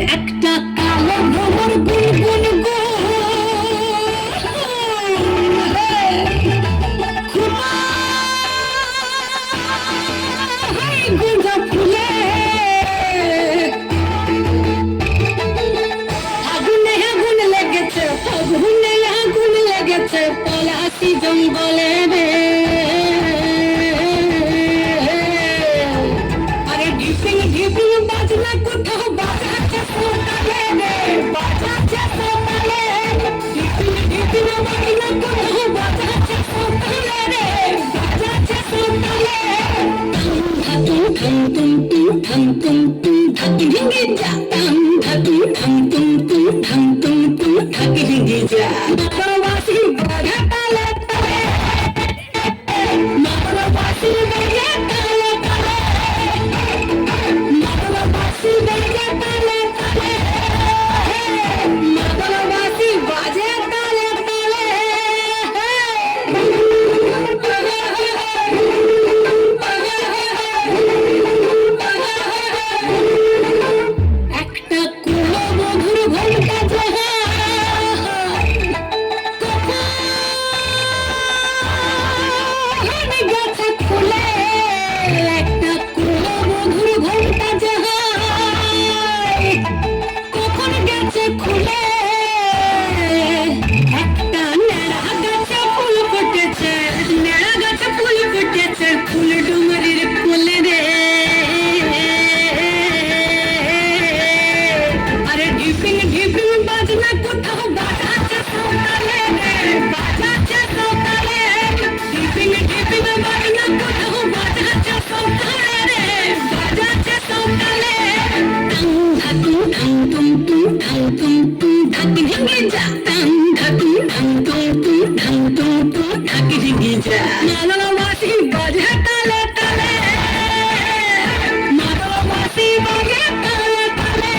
একটা কালো ভ্রমর গুনগুন গো গুঁজা ফুলে আগুনে আগুন লেগেছে, আগুনে আগুন লেগেছে পলাশি জঙ্গলে রে। আরে ঢিপিং ঢিপিং বাজনা কোথাও বাজাচ্ছে সোনালে রে, বাজাচ্ছে সোনালে। ঢিপিং ঢিপিং বাজনা কোথাও বাজাচ্ছে সোনালে রে, বাজাচ্ছে সোনালে। ধাতুম তুম তুম ধাম তুম তুম ধাকি ঢিঙ্গি যা ধাম ধাতুম ধাম তুম তুম ধাম তুম তুম ধাকি ঢিঙ্গি যা। মাতরবাসী বাজা তালে তালে, মাতরবাসী বাজা তালে তালে, মাতরবাসী বাজা তালে তালে, মাতরবাসী বাজা তালে তালে। একটা কুলো মধুর ঘন্টা গাছে ফুলে, একটা কুলো মধুর ঘন্টা কখন গেছে খুলে। একটা নেড়া গাছে ফুল ফুটেছে, নেড়া গাছে ফুল ফুটেছে ফুল ডুমরির কোলে রে। আরে ঢিপিং ঢিপিং বাজনা কোথাও বাজাচ্ছে সোনালে রে, বাজাচ্ছে সোনালে। ঢিপিং ঢিপিং বাজনা কোথাও বাজাচ্ছে সোনালে রে, বাজাচ্ছে সোনালে। ধাতুম ধাম তুম তুম ধাম তুম তুম ধাকি ঢিঙ্গি যা ধাম ধাতুম ধাম তুম তুম ধাম তুম তুম ধাকি ঢিঙ্গি যা। মাতরবাসী বাজে তালে তালে, মাতরবাসী বাজে তালে তালে,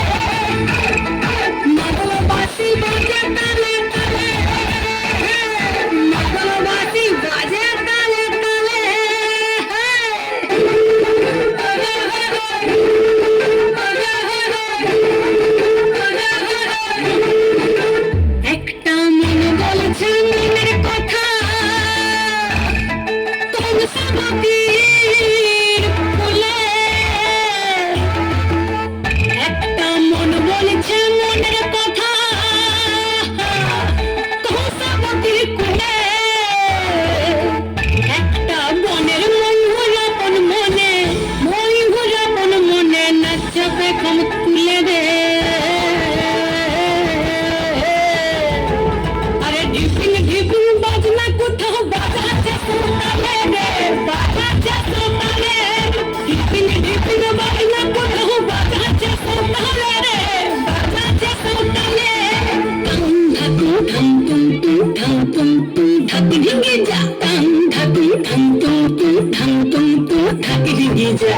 মাতরবাসী বাজে তালে তালে, মাতরবাসী বাজে তালে তালে। একটা মন বলছে মনের কথা, তোর সাবতীর ফুলে। একটা মন বলছে মনের কথা, তোর সাবতীর কুলে। একটা বনের ময়ূর আপন মনে, ময়ূর আপন মনে নাচবে কম তুলে রে। আরে ঢিপিং ঢিপিং বাজনা কোথাও বাজাচ্ছে সোনালে রে, বাজাচ্ছে সোনালে। ঢিপিং ঢিপিং বাজনা কোথাও বাজাচ্ছে সোনালে রে, বাজাচ্ছে সোনালে। ধাতুম ধাম তুম তুম ধাম তুম তুম ধাকি ঢিঙ্গি যা ধাম ধাতুম ধাম তুম তুম ধাম তুম তুম ধাকি ঢিঙ্গি যা।